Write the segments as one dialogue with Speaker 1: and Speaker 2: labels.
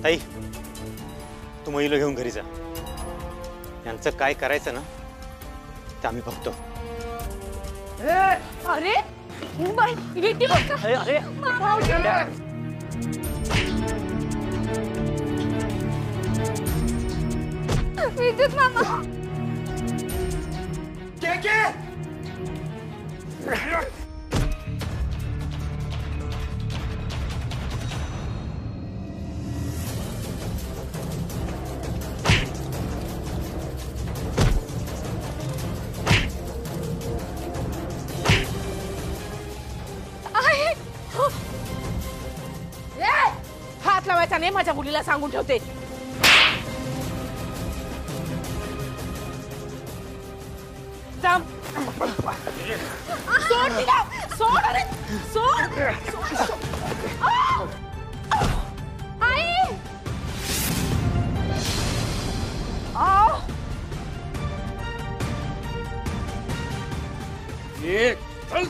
Speaker 1: ताई, तू महिला घेऊन घरी जा. यांचं काय करायचं ना ते आम्ही बघतो.
Speaker 2: अरे विद्युत मामा हात लावायचा नाही, माझ्या मुलीला सांगून ठेवते. सोड तिला, सोड. अरे सोड. आई
Speaker 3: ये चल.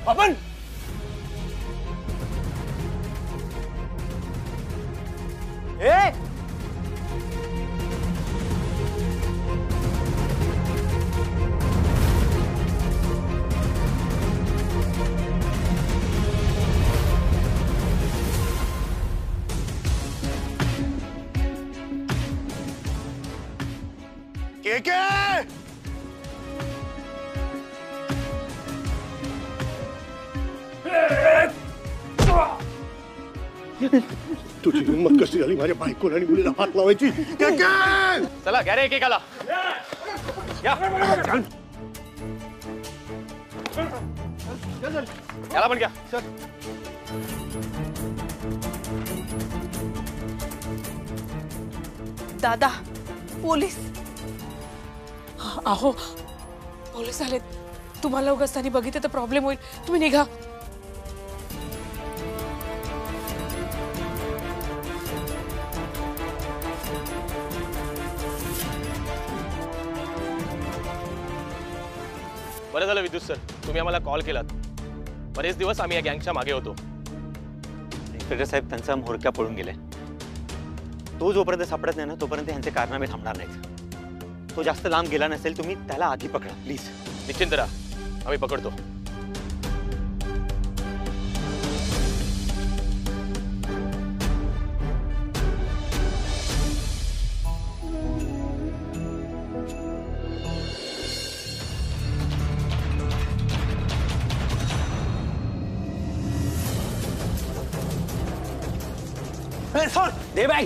Speaker 3: अपन
Speaker 4: के तुझी हिंमत कशी झाली माझ्या बायकोला आणि मुलीला हात लावायची?
Speaker 1: चला घ्या रे एकेकाला. याला पण घ्या.
Speaker 2: दादा, पोलीस. अहो पोलीस आलेत. तुम्हाला उगाच त्यांनी बघितलं तर प्रॉब्लेम होईल. तुम्ही निघा.
Speaker 5: बरं झालं विद्युत सर, तुम्ही आम्हाला कॉल केलात. बरेच दिवस आम्ही या गँगच्या मागे होतो.
Speaker 1: इन्स्पेक्टर साहेब, त्यांचा म्होरक्या पळून गेलाय. तो जोपर्यंत सापडत नाही ना तोपर्यंत यांचे कारनामे थांबणार नाहीत. तो जास्त लांब गेला नसेल, तुम्ही त्याला आधी पकडा प्लीज.
Speaker 5: निश्चिंत राहा, आम्ही पकडतो.
Speaker 1: दे बॅग.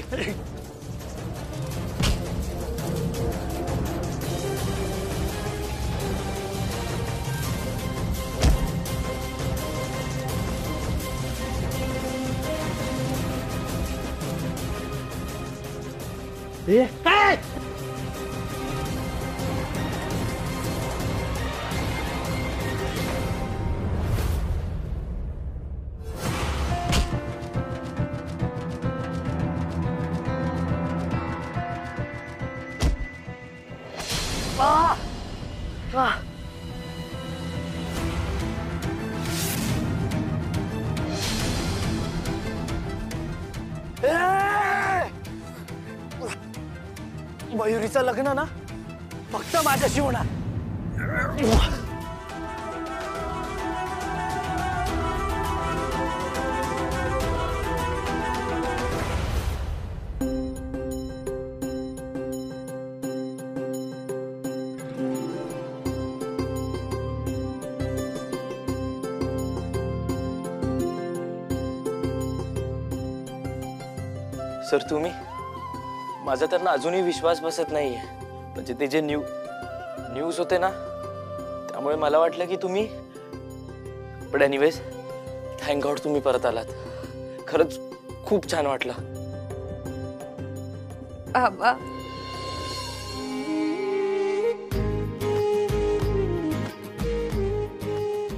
Speaker 4: काय
Speaker 6: मयुरीचं लग्न ना फक्त माझ्याशी होणार. सर तुम्ही माझा तर ना अजूनही विश्वास बसत नाहीये. म्हणजे ते जे न्यूज होते ना त्यामुळे मला वाटलं की तुम्ही. पण एनिवेज थँक गॉड तुम्ही परत आलात. खरंच खूप छान वाटलं.
Speaker 7: आबा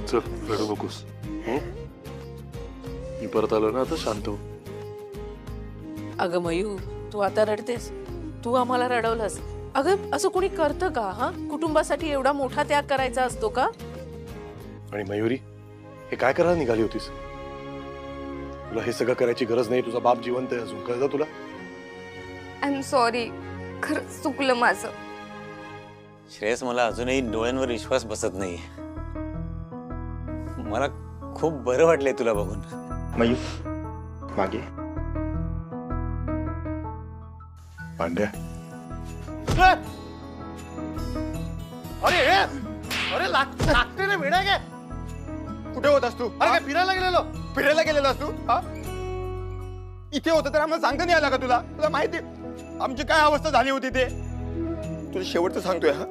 Speaker 3: चल रडू नकोस. मी परत आलो ना आता शांत हो.
Speaker 2: अगं मयू, तू आता रडतेस? तू आम्हाला रडवलंस. अगं असं कोणी करतं का? हा, कुटुंबासाठी एवढा मोठा त्याग करायचा असतो का?
Speaker 3: आणि मयुरी हे काय करायला निघाली होतीस? तुला हे सगळं करायची गरज नाही. तुझा बाप जिवंत आहे अजून, कळलं तुला?
Speaker 7: आय एम सॉरी, खरंच चुकलं माझं.
Speaker 1: श्रेयस, मला अजूनही डोळ्यांवर विश्वास बसत नाहीये. मला खूप बरं वाटलंय तुला बघून.
Speaker 4: मयू मागे
Speaker 3: पांड्या.
Speaker 4: अरे लागते ना वेडा काय? कुठे होतास तू? अरे काय फिरायला गेलेलास तू? हा, इथे होतं तर आम्हाला सांगता नाही आला का तुला? तुला माहिती आमची काय अवस्था झाली होती ते? तुला शेवटचं सांगतोय. हा,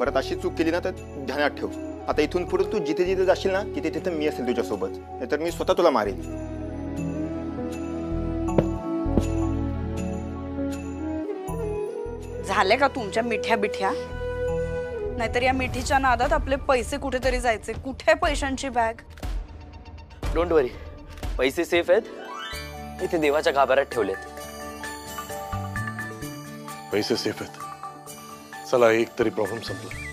Speaker 4: परत अशी चूक केली ना तर ध्यानात ठेव. आता इथून पुढे तू जिथे जिथे जाशील ना तिथे तिथे मी असेल तुझ्यासोबत, नाहीतर मी स्वतः तुला मारेन.
Speaker 8: झाले का तुमच्या मिठ्या बिठ्या? नाहीतर या मिठीच्या नादात आपले पैसे कुठेतरी जायचे. कुठे पैशांची बॅग?
Speaker 6: डोंट वरी, पैसे सेफ आहेत. इथे देवाच्या गाभाऱ्यात ठेवलेत.
Speaker 3: पैसे सेफ आहेत. चला, एक तरी प्रॉब्लेम संपला.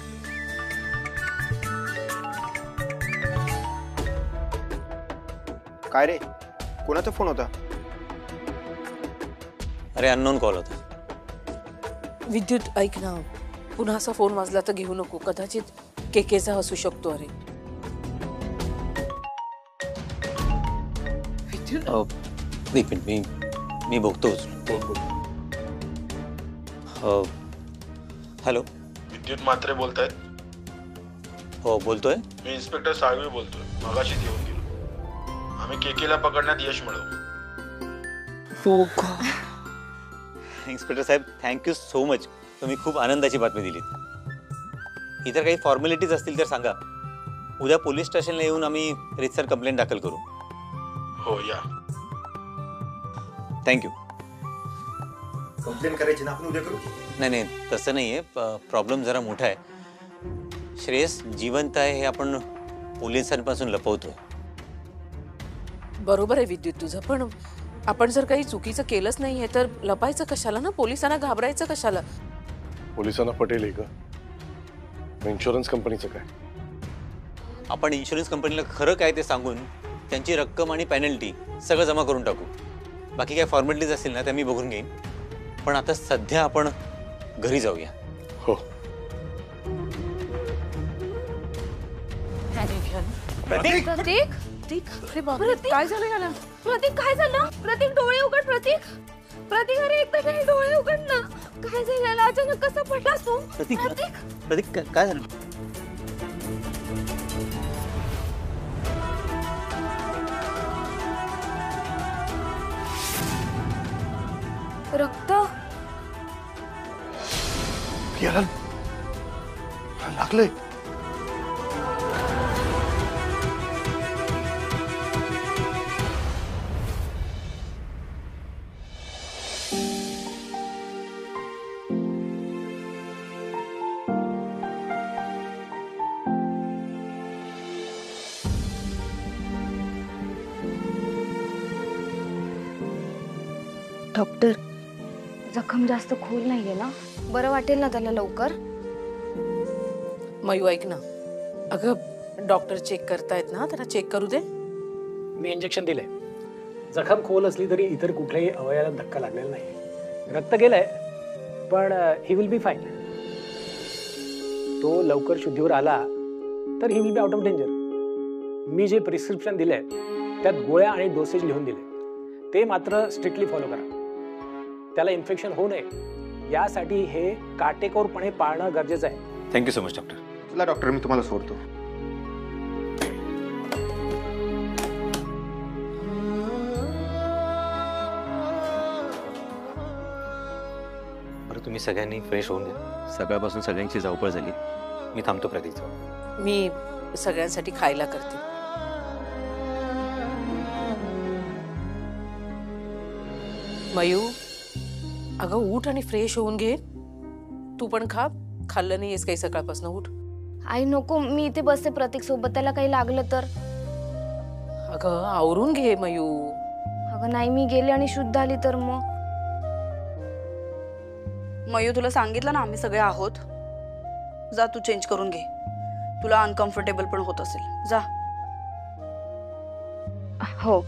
Speaker 4: काय रे, कोणाचा फोन होता?
Speaker 1: अरे अननोन कॉल होता.
Speaker 2: विद्युत, ऐक ना, पुन्हा असा फोन वाजला तर घेऊ नको. कदाचित केकेचा असू शकतो. अरे
Speaker 1: एक मिनिट, मी बघतोच. हॅलो,
Speaker 3: विद्युत म्हात्रे बोलतायत?
Speaker 1: हो बोलतोय.
Speaker 3: मी इन्स्पेक्टर साळवी बोलतोय. मगाशीच येऊन गेलो. आम्ही केकेला पकडण्यात यश मिळवलं.
Speaker 1: इन्स्पेक्टर साहेब, थँक्यू सो मच. तुम्ही खूप आनंदाची बातमी दिलीत. इतर काही फॉर्मॅलिटीज असतील तर सांगा. उद्या पोलीस स्टेशनला येऊन आम्ही रितसर कंप्लेंट दाखल करू.
Speaker 3: हो या.
Speaker 1: थँक्यू.
Speaker 4: कंप्लेंट करायची ना आपण उद्या करू.
Speaker 1: नाही, तसं नाही आहे. प्रॉब्लेम जरा मोठा आहे. श्रेयस जिवंत आहे हे आपण पोलिसांपासून लपवतोय.
Speaker 2: बरोबर आहे विद्युत तुझं, पण आपण जर काही चुकीचं केलंच नाहीये तर लपायचं कशाला ना? पोलिसांना घाबरायचं कशाला?
Speaker 3: पोलिसांना पटेल का? इन्शुरन्स कंपनीचं काय?
Speaker 1: आपण इन्शुरन्स कंपनीला खरं काय ते सांगून त्यांची रक्कम आणि पेनल्टी सगळं जमा करून टाकू. बाकी काय फॉर्मॅलिटीज असतील ना त्या मी बघून घेईन. पण आता सध्या आपण घरी जाऊया.
Speaker 3: हो.
Speaker 7: प्रतीक, प्रतीक,
Speaker 2: अरे बापरे, काय झालं याला?
Speaker 7: प्रतीक काय झालं? प्रतीक डोळे उघड. प्रतीक, प्रतीक, अरे एकदा नाही डोळे उघड ना. काय झालं? अचानक कसं पडलास तू?
Speaker 1: प्रतीक, काय झालं?
Speaker 7: रक्त
Speaker 3: याला लागलंय.
Speaker 7: डॉक्टर, जखम जास्त खोल नाहीये ना? बरं वाटेल ना त्याला लवकर?
Speaker 2: मयू ऐक ना, अगं डॉक्टर चेक करतायत ना, त्याला चेक करू दे.
Speaker 9: मी इंजेक्शन दिलंय. जखम खोल असली तरी इतर कुठल्याही अवयवाला धक्का लागलेला नाही. रक्त गेलंय पण ही विल बी फाईन. तो लवकर शुद्धीवर आला तर he will be out of danger. मी जे प्रिस्क्रिप्शन दिलंय त्यात गोळ्या आणि डोसेज लिहून दिले, ते मात्र स्ट्रिक्टली फॉलो करा. त्याला इन्फेक्शन होऊ नये यासाठी हे काटेकोरपणे पाळणं गरजेचं आहे.
Speaker 1: Thank you so much doctor.
Speaker 4: चला डॉक्टर, मी तुम्हाला सोडतो.
Speaker 1: बरं तुम्ही सगळ्यांनी फ्रेश होऊन घ्या. सकाळपासून सगळ्यांची धावपळ झाली. मी थांबतो प्रतीकचं.
Speaker 2: मी सगळ्यांसाठी खायला करते. मयू, अगं उठ आणि फ्रेश होऊन घे. तू पण खा. खाल्लं नाहीयेस काही सकाळपासून. उठ.
Speaker 7: आई नको, मी इथे बसते प्रतीक सोबत. त्याला काही लागलं तर?
Speaker 2: अगं आवरून घे मयू.
Speaker 7: अगं नाही, मी गेले आणि शुद्ध आली तर मग?
Speaker 8: मयू, तुला सांगितलं ना आम्ही सगळे आहोत. जा तू चेंज करून घे. तुला अनकम्फर्टेबल पण होत असेल. जा.
Speaker 7: हो.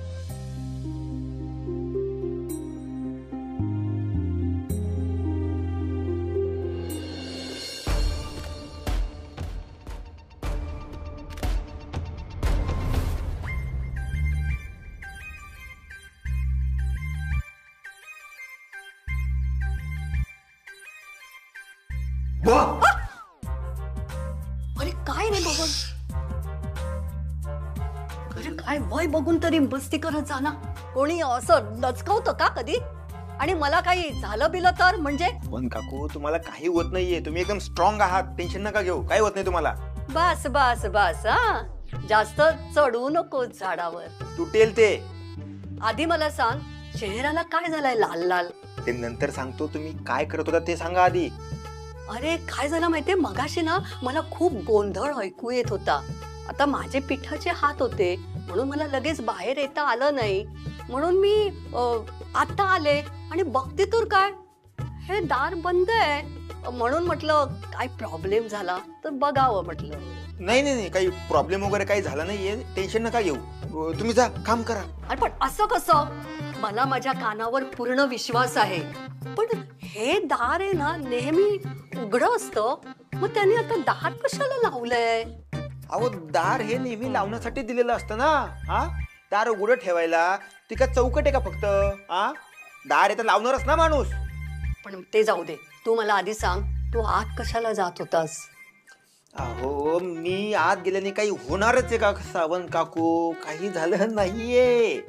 Speaker 10: अरे काय रे बघून, अरे काय वय बघून तरी मस्ती करत जा ना. कोणी असं लचकवतं का कधी? आणि मला काही झालं बिलं तर म्हणजे?
Speaker 4: पण काकू, तुम्हाला काही होत नाहीये. तुम्ही एकदम स्ट्रॉंग आहात. टेन्शन नका घेऊ. काही होत नाही तुम्हाला.
Speaker 10: बस बस बस, हा जास्त चढू नको झाडावर.
Speaker 4: तुटेल ते.
Speaker 10: आधी मला सांग, चेहऱ्याला काय झालंय लाल लाल?
Speaker 4: ते नंतर सांगतो. तुम्ही काय करत होता ते सांगा आधी.
Speaker 10: अरे काय झालं माहितीये, मगाशी ना मला खूप गोंधळ ऐकू येत होता. आता माझे पिठाचे हात होते म्हणून मला लगेच बाहेर येता आलं नाही. म्हणून मी आता आले आणि बघते तर काय, हे दार बंद आहे. म्हणून म्हटलं काय प्रॉब्लेम झाला तर बघावं म्हटलं.
Speaker 4: नाही नाही नाही, काही प्रॉब्लेम वगैरे काही झाला नाहीये. टेन्शन नका घेऊ. तुम्ही जा, काम करा.
Speaker 10: अरे पण असं कसं? मला माझ्या कानावर पूर्ण विश्वास आहे. पण हे दार आहे ना नेहमी उघडं असतं, मग त्यांनी आता दार कशाला लावलंय?
Speaker 4: अहो, दार हे नेहमी लावण्यासाठी दिलेलं असतं ना. हा, दार उघडं ठेवायला. ती का चौकट आहे का फक्त? हा, दार आहे तर लावणारच ना माणूस.
Speaker 10: पण ते जाऊ दे, तू मला आधी सांग, तू आत कशाला जात होतास?
Speaker 4: अहो, मी आत गेल्याने काही होणारच आहे का सावंत काकू? काही झालं नाहीये.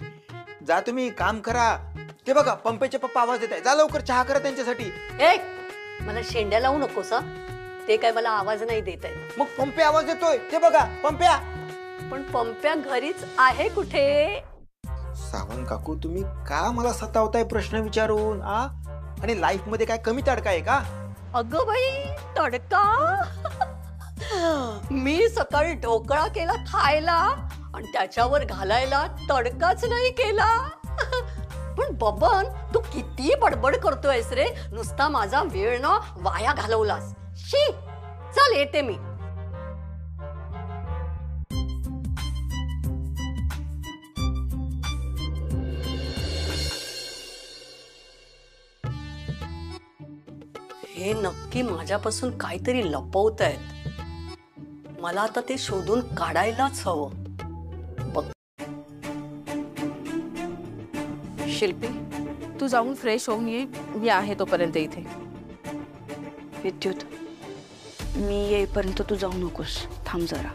Speaker 4: जा तुम्ही, काम करा. ते बघा, पंपेचे पप्पा आवाज देत आहे. जा लवकर, चहा करा त्यांच्यासाठी.
Speaker 10: ए, मला शेंड्या लावू नकोस हा. ते काय मला आवाज नाही देत आहे.
Speaker 4: मग पंपे आवाज देतोय. ते बघा, पंप्या.
Speaker 10: पण पंप्या घरीच आहे कुठे?
Speaker 4: सावंत काकू, तुम्ही का मला सतावताय प्रश्न विचारून? आणि लाईफ मध्ये काय कमी तडका आहे का?
Speaker 10: अगं बाई, तडका? मी सकाळी ढोकळा केला खायला आणि त्याच्यावर घालायला तडकाच नाही केला. पण बबन, तू किती बडबड करतोयस रे. नुसता माझा वेळ ना वाया घालवलास. शी, चल येते मी. हे नक्की माझ्यापासून काहीतरी लपवतायत. मला आता ते शोधून काढायलाच हवं. बघ.
Speaker 2: शिल्पी, तू जाऊन फ्रेश होऊन ये. मी आहे तोपर्यंत इथे.
Speaker 8: विद्युत, मी येईपर्यंत तू जाऊ नकोस. थांब जरा.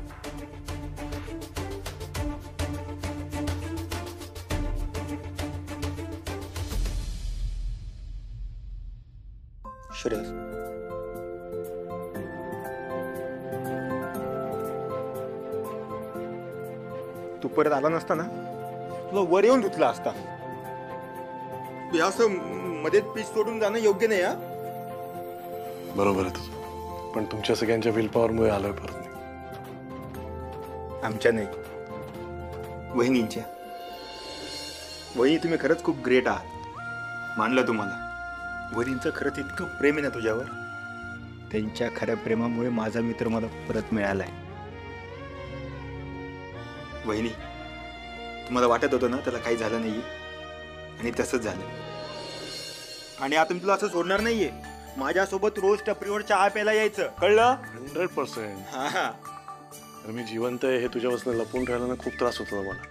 Speaker 4: श्रेयस, तू परत आला नसता ना, तुला वर येऊन धुतला असता. असं मध्ये पीच सोडून जाणं योग्य नाही. हा,
Speaker 3: बरोबर आहे तुझं. पण तुमच्या सगळ्यांच्या विल पॉवरमुळे आलोय परत. नाही,
Speaker 4: आमच्या नाही, वहिनींच्या. वहिनी, तुम्ही खरंच खूप ग्रेट आहात. मानलं तुम्हाला. वहिनींचं खरंच इतकं प्रेम आहे ना तुझ्यावर. त्यांच्या खऱ्या प्रेमामुळे माझा मित्र मला परत मिळालाय. वहिनी, तुम्हाला वाटत होतं ना त्याला काही झालं नाहीये, आणि तसंच झालं. आणि आता मी तुला असं सोडणार नाहीये. माझ्यासोबत रोज टपरीवर चहा प्यायला यायचं, कळलं?
Speaker 3: 100%.
Speaker 4: हा.
Speaker 3: तर मी जिवंत आहे हे तुझ्यापासून लपून राहायला ना खूप त्रास होतो मला.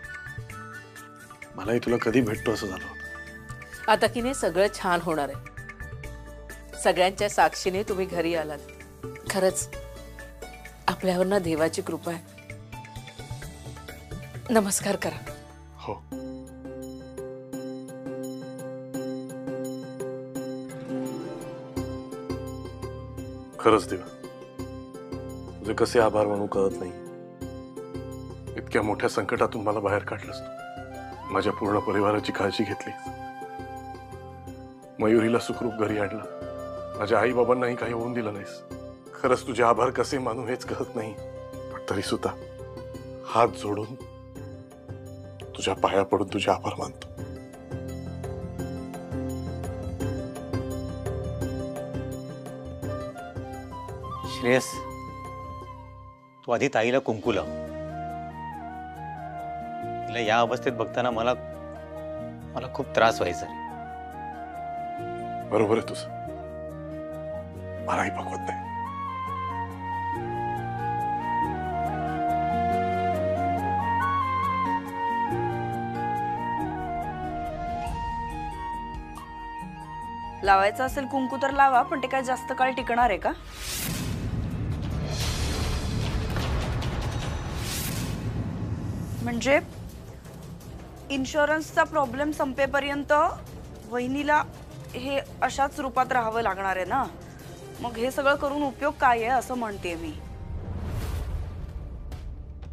Speaker 3: मलाही तुला कधी भेटतो असं झालं होतं.
Speaker 2: आता की नाही सगळं छान होणार आहे. सगळ्यांच्या साक्षीने तुम्ही घरी आलात. खरंच आपल्यावर ना देवाची कृपा आहे. नमस्कार करा.
Speaker 3: हो. खरंच देवा, तुझे कसे आभार मानू कळत नाही. इतक्या मोठ्या संकटातून मला बाहेर काढलंस तू. माझ्या पूर्ण परिवाराची काळजी घेतली. मयुरीला सुखरूप घरी आणलं. माझ्या आई बाबांनाही काही होऊन दिलं नाहीस. खरंच तुझे आभार कसे मानू हेच कळत नाही. पण तरी सुद्धा हात जोडून तुझ्या पाया पडून तुझे आभार मानतो.
Speaker 1: श्रेयस, तू आधी ताईला कुंकू लाव. तिला या अवस्थेत बघताना मला खूप त्रास व्हायचा.
Speaker 3: बरोबर आहे तुझं. मलाही बघवत नाही.
Speaker 8: लावायचं असेल कुंकू तर लावा, पण ते काय जास्त काळ टिकणार आहे का? म्हणजे इन्शुरन्सचा प्रॉब्लेम संपेपर्यंत वहिनीला हे अशाच रूपात राहावं लागणार आहे ना? मग हे सगळं करून उपयोग काय आहे असं म्हणते मी.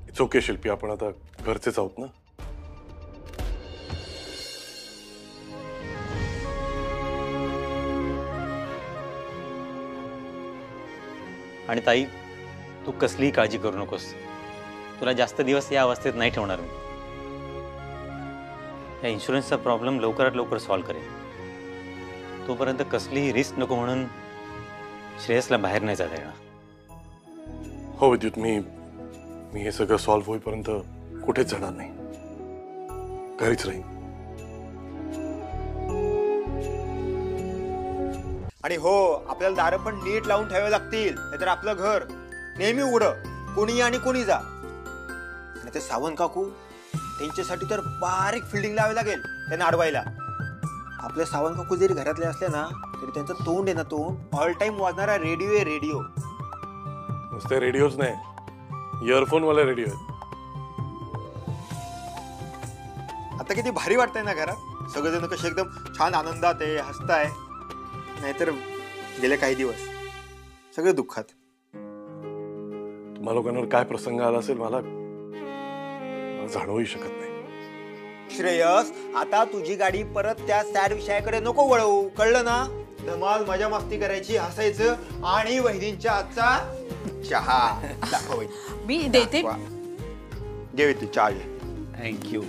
Speaker 3: इट्स ओके शिल्पी, आपण आता घरचेच आहोत ना.
Speaker 1: आणि ताई, तू कसलीही काळजी करू नकोस. तुला जास्त दिवस या अवस्थेत नाही ठेवणार मी. या इन्शुरन्सचा प्रॉब्लेम लवकरात लवकर सॉल्व्ह करेल. तोपर्यंत कसलीही रिस्क नको म्हणून श्रेयसला बाहेर नाही जाता येणार.
Speaker 3: हो विद्युत, मी हे सगळं सॉल्व्ह होईपर्यंत कुठेच जाणार नाही. घरीच राहीन.
Speaker 4: आणि हो, आपल्याला दारं पण नीट लावून ठेवावे लागतील, नाहीतर आपलं घर नेहमी उघडं, कोणी आणि कोणी जा. आणि ते सावंत काकू, त्यांच्यासाठी तर बारीक फिल्डिंग लावावी लागेल त्यांना अडवायला. आपले सावंत काकू जरी घरातले असले ना, तरी त्यांचं तोंड आहे ना, तोंड ऑल टाइम वाजणारा रेडिओ आहे. रेडिओ
Speaker 3: नुसते रेडिओच नाही, इयरफोन वाले रेडिओ आहेत.
Speaker 4: आता किती भारी वाटतंय ना घरात. सगळेजण कसे एकदम छान आनंदात आहे, हसताय. नाहीतर गेले काही दिवस सगळे दुःखात.
Speaker 3: तुम्हा लोकांवर काय प्रसंग आला असेल मला जाणवूही शकत नाही.
Speaker 4: श्रेयस, आता तुझी गाडी परत त्या सॅड विषयाकडे नको वळवू, कळलं ना? धमाल मजा मस्ती करायची, हसायचं, आणि वहिनींच्या आजचा चहा दाखव.
Speaker 2: मी देते.
Speaker 4: घे तू चहा घे.
Speaker 1: थँक्यू.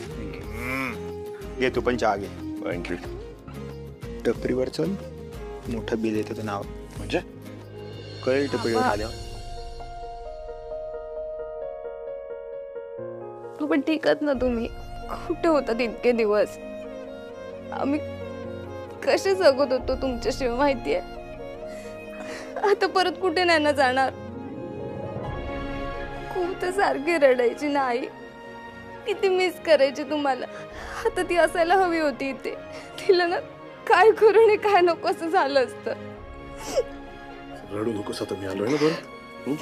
Speaker 4: घे तू पण चहा घे.
Speaker 3: थँक्यू.
Speaker 4: टपरीवर चल, मोठं बिल येतं नाव.
Speaker 3: म्हणजे
Speaker 4: कळेल टपरीवर आल्यावर.
Speaker 7: पण ठीकच ना तुम्ही? कुठे होतात इतके दिवस? आम्ही कसे जगत होतो तुमच्याशिवाय माहितीये. आता परत कुठे नाही ना जाणार. खूप तर सारखी रडायची नाही, किती मिस करायची तुम्हाला. आता ती असायला हवी होती इथे. तिला ना काय करू आणि काय नको असं झालं असतं.
Speaker 3: रडू नकोस, आता मी आलोय ना बरं.